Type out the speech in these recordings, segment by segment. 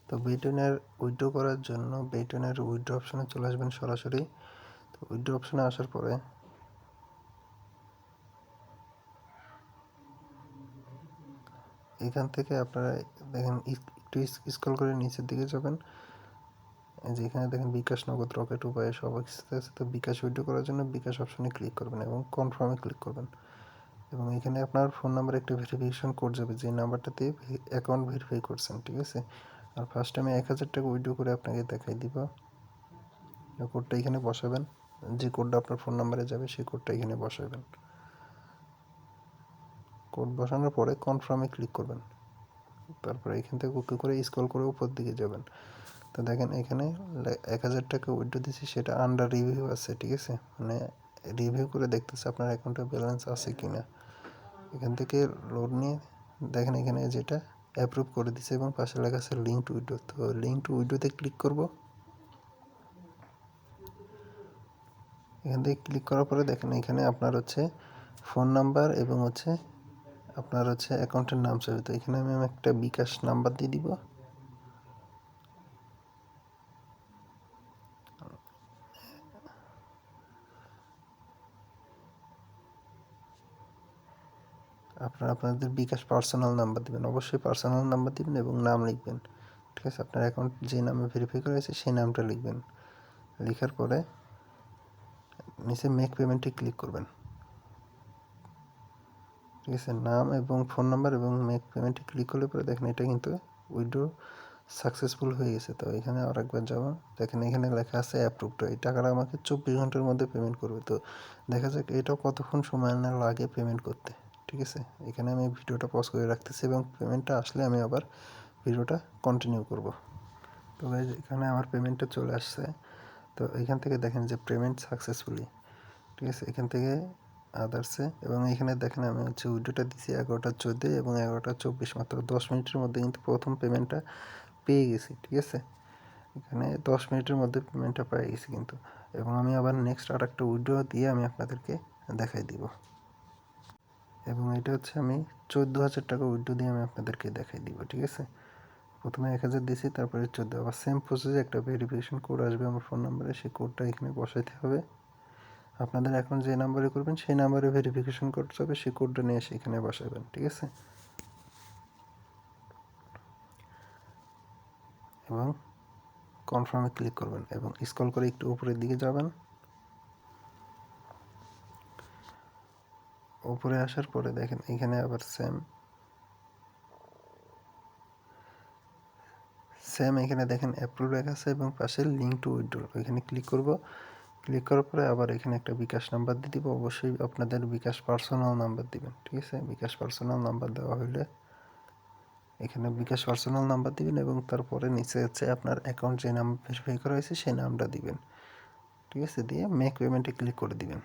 তো বিটনের উইথড্র করার জন্য বিটনের উইথড্র অপশনে চলে আসবেন সরাসরি। তো উইথড্র অপশনে আসার পরে এখান থেকে আপনারা দেখেন একটু স্ক্রল করে নিচের দিকে যাবেন, যেখানে দেখেন বিকাশ, নগদ, রকেট উপায়ে সব কিছু আছে। তো বিকাশ উইথড্র করার জন্য বিকাশ অপশনে ক্লিক করবেন এবং কনফার্মে ক্লিক করবেন এবং এখানে আপনার ফোন নাম্বারে একটা ভেরিফিকেশন কোড যাবে, যে নাম্বারটাতে অ্যাকাউন্ট ভেরিফাই করছেন, ঠিক আছে। আর ফার্স্ট আমি 1000 টাকা উইথড্র করে আপনাকে দেখাই দিব। কোডটা এখানে বসাবেন, যে কোডটা আপনার ফোন নাম্বারে যাবে সেই কোডটা এখানে বসাবেন। কোড বসানোর পরে কনফার্মে ক্লিক করবেন, তারপরে এখান থেকে ওকে করে স্ক্রল করে উপর দিকে যাবেন। তো দেখেন এখানে 1000 টাকা উইথড্র দিয়েছি, সেটা আন্ডার রিভিউ আছে, ঠিক আছে, মানে রিভিউ করে দেখতেছে আপনার অ্যাকাউন্টে ব্যালেন্স আছে কি না। এখান থেকে লোড নিয়ে দেখেন এখানে যেটা অ্যাপ্রুভ করে দিচ্ছে এবং পাশে লেখা আছে লিঙ্ক টু উইথড্র। তো লিঙ্ক টু উইথড্রোতে ক্লিক করব। এখান থেকে ক্লিক করার পরে দেখেন এখানে আপনার হচ্ছে ফোন নাম্বার এবং হচ্ছে আপনার হচ্ছে অ্যাকাউন্টের নাম চাইবে। তো এখানে আমি একটা বিকাশ নাম্বার দিয়ে দিব। আপনাদের বিকাশ পার্সোনাল নাম্বার দিবেন, অবশ্যই পার্সোনাল নাম্বার দিবেন এবং নাম লিখবেন, ঠিক আছে। আপনার অ্যাকাউন্ট যে নামে ভেরিফাই করা হয়েছে সেই নামটা লিখবেন। লেখার পরে নিচে মেক পেমেন্টে ক্লিক করবেন, ঠিক আছে। নাম এবং ফোন নাম্বার এবং মেক পেমেন্টে ক্লিক করলে পরে দেখেন এটা কিন্তু উইথড্র সাকসেসফুল হয়ে গেছে। তো এখানে আরেকবার যাবো, দেখেন এখানে লেখা আছে অ্যাপ্রুভড। এই টাকাটা আমাকে 24 ঘন্টার মধ্যে পেমেন্ট করবে। তো দেখা যাক এটাও কতক্ষণ সময় না লাগে পেমেন্ট করতে, ঠিক আছে। এখানে আমি ভিডিওটা পজ করে রাখতেছি এবং পেমেন্টটা আসলে আমি আবার ভিডিওটা কন্টিনিউ করব। তো গাইজ এখানে আমার পেমেন্টটা চলে আসছে। তো এখান থেকে দেখেন যে পেমেন্ট সাকসেসফুলি, ঠিক আছে। এখান থেকে আদার্সে এবং এখানে দেখেন আমি হচ্ছে উইড্রোটা দিছি 11টা 14 এবং 11টা 24, মাত্র 10 মিনিটের মধ্যে কিন্তু প্রথম পেমেন্টটা পেয়ে গেছি, ঠিক আছে। এখানে 10 মিনিটের মধ্যে পেমেন্টটা পেয়ে গেছি কিন্তু। এবং আমি আবার নেক্সট আর একটা উইড্রো দিয়ে আমি আপনাদেরকে দেখাই দিব। এবং এটা হচ্ছে আমি 14,000 টাকা উইড্রো দিয়ে আমি আপনাদেরকে দেখাই দিব, ঠিক আছে। প্রথমে 1000 দিয়েছি, তারপরে 14। আবার সেম প্রসেসে একটা ভেরিফিকেশন কোড আসবে আমার ফোন নাম্বারে, সেই কোডটা এখানে বসাইতে হবে। আপনাদের এখন যে নাম্বারে করবেন সেই নাম্বারে ভেরিফিকেশন কোড যাবে, সেই কোডটা নিয়ে এসে এখানে বসাবেন, ঠিক আছে। এবং কনফার্মে ক্লিক করবেন এবং স্ক্রল করে একটু উপরের দিকে যাবেন। উপরে আসার পরে দেখেন এখানে আবার সেম এখানে দেখেন অ্যাপ্রুভ লেখা আছে এবং পাশে লিঙ্ক টু উইথড্র, ওইখানে ক্লিক করব। ক্লিক করার পরে আবার এখানে একটা বিকাশ নাম্বার দিয়ে দিব। অবশ্যই আপনাদের বিকাশ পার্সোনাল নাম্বার দিবেন, ঠিক আছে। বিকাশ পার্সোনাল নাম্বার দেওয়া হলে এখানে বিকাশ পার্সোনাল নাম্বার দিবেন এবং তারপরে নিচে হচ্ছে আপনার অ্যাকাউন্ট যে নাম ভেরিফাই করা হয়েছে সেই নামটা দিবেন, ঠিক আছে। দিয়ে মেক পেমেন্টে ক্লিক করে দিবেন।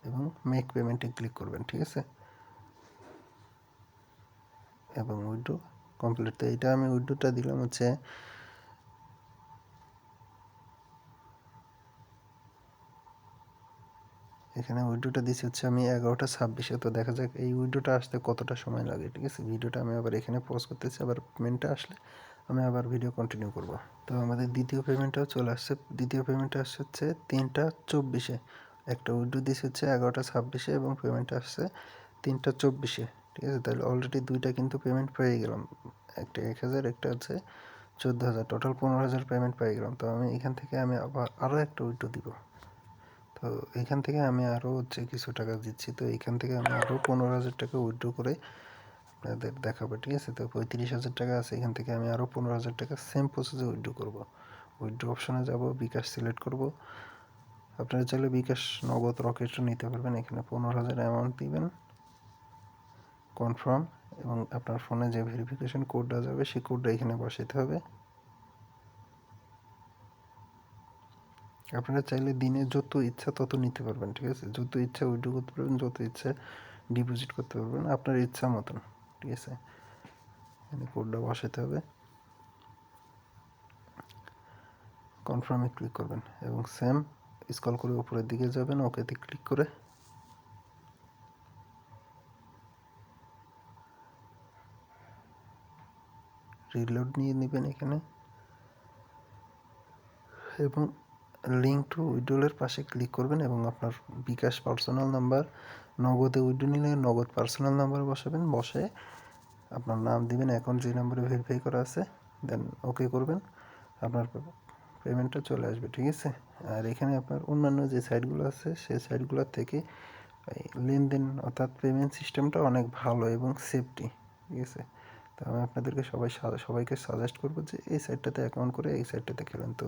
এবং মেক পেমেন্টে ক্লিক করবেন, ঠিক আছে। এবং উইড্রো কমপ্লিট। তো এটা আমি উইড্রোটা দিলাম হচ্ছে এখানে উইড্রোটা দিচ্ছি হচ্ছে আমি 11টা 26। তো দেখা যাক এই উইড্রোটা আসতে কতটা সময় লাগে, ঠিক আছে। ভিডিওটা আমি আবার এখানে পজ করতেছি, আবার পেমেন্টটা আসলে আমি আবার ভিডিও কন্টিনিউ করব। তো আমাদের দ্বিতীয় পেমেন্টটাও চলে আসছে। দ্বিতীয় পেমেন্টটা আসছে হচ্ছে 3টা 24। একটা উইড্রো দিচ্ছে হচ্ছে 11টা 26 এবং পেমেন্টটা আসছে 3টা 24, ঠিক আছে। তাহলে অলরেডি দুইটা কিন্তু পেমেন্ট পেয়ে গেলাম, একটা 1000, একটা হচ্ছে 14,000, টোটাল 15,000 পেমেন্ট পেয়ে গেলাম। তো আমি এখান থেকে আমি আবার আরও একটা উইড্রো দিব। তো এইখান থেকে আমি আরও হচ্ছে কিছু টাকা দিচ্ছি। তো এইখান থেকে আমি আরও 15,000 টাকা উইথড্র করে আপনাদের দেখাবো, ঠিক আছে। তো 35,000 টাকা আছে, এখান থেকে আমি আরও 15,000 টাকা সেম প্রসেসে উইথড্র করব। উইথড্র অপশনে যাব, বিকাশ সিলেক্ট করব। আপনারা চাইলে বিকাশ, নগদ, রকেটও নিতে পারবেন। এখানে 15,000 অ্যামাউন্ট দিবেন, কনফার্ম, এবং আপনার ফোনে যে ভেরিফিকেশন কোডটা যাবে সেই কোডটা এখানে বসাতে হবে। আপনারা চাইলে দিনে যত ইচ্ছা তত নিতে পারবেন, ঠিক আছে। যত ইচ্ছা উইথড্র করতে পারবেন, যত ইচ্ছা ডিপোজিট করতে পারবেন আপনার ইচ্ছা মতন, ঠিক আছে। এখানে কোডটা বসাতে হবে, কনফার্মে ক্লিক করবেন এবং সেম স্ক্রল করে উপরের দিকে যাবেন, ওকেতে ক্লিক করে রিলোড নিয়ে নেবেন এখানে, এবং লিঙ্ক টু উইড্রোলের পাশে ক্লিক করবেন এবং আপনার বিকাশ পার্সোনাল নাম্বার, নগদে উইড্রো নিলে নগদ পার্সোনাল নাম্বার বসাবেন, বসে আপনার নাম দিবেন, অ্যাকাউন্ট যে নাম্বারে ভেরিফাই করা আছে, দেন ওকে করবেন, আপনার পেমেন্টটা চলে আসবে। ঠিক আছে, আর এখানে আপনার অন্যান্য যে সাইটগুলো আছে সেই সাইটগুলোর থেকে লেনদেন অর্থাৎ পেমেন্ট সিস্টেমটা অনেক ভালো এবং সেফটি। ঠিক আছে, তো আমি আপনাদেরকে সবাইকে সাজেস্ট করবো যে এই সাইটটাতে অ্যাকাউন্ট করে এই সাইটটাতে খেলেন। তো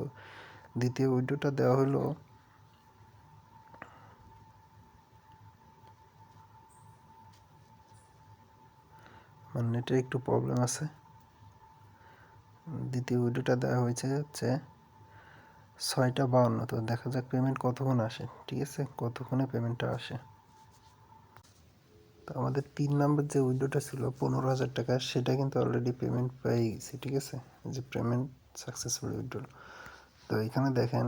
দ্বিতীয় উইড্রোটা দেওয়া হলো আমার নেটের একটু প্রবলেম আছে। দ্বিতীয় উইড্রোটা দেওয়া হয়েছে হচ্ছে 6:52। তো দেখা যাক পেমেন্ট কতক্ষণ আসে। ঠিক আছে, কতক্ষণে পেমেন্টটা আসে। তো আমাদের 3 নম্বর যে উইড্রোটা ছিল 15,000 টাকা, সেটা কিন্তু অলরেডি পেমেন্ট পেয়ে গেছি। ঠিক আছে, যে পেমেন্ট সাকসেসফুল উইড্রো। তো এখানে দেখেন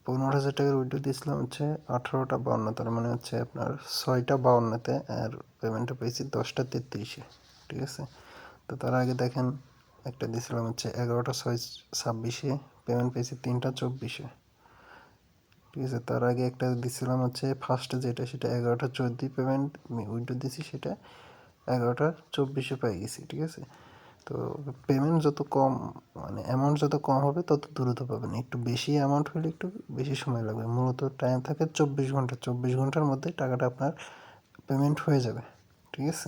15,000 টাকার উইড্রো দিয়েছিলাম হচ্ছে 18:52, তার মানে হচ্ছে আপনার 6:52-তে, আর পেমেন্টটা পেয়েছি 10:33-এ। ঠিক আছে, তো তার আগে দেখেন একটা দিয়েছিলাম হচ্ছে 11:26-এ, পেমেন্ট পেয়েছি 3:24-এ। ঠিক আছে, তার আগে একটা দিছিলাম হচ্ছে ফার্স্টে যেটা, সেটা 11:14 পেমেন্ট উইড্রো দিছি, সেটা 11:24-এ পেয়ে গেছি। ঠিক আছে, তো পেমেন্ট যত কম, মানে অ্যামাউন্ট যত কম হবে তত দ্রুত পাবেন। একটু বেশি অ্যামাউন্ট হলে একটু বেশি সময় লাগবে। মূলত টাইম থাকে 24 ঘন্টা, 24 ঘন্টার মধ্যে টাকাটা আপনার পেমেন্ট হয়ে যাবে। ঠিক আছে।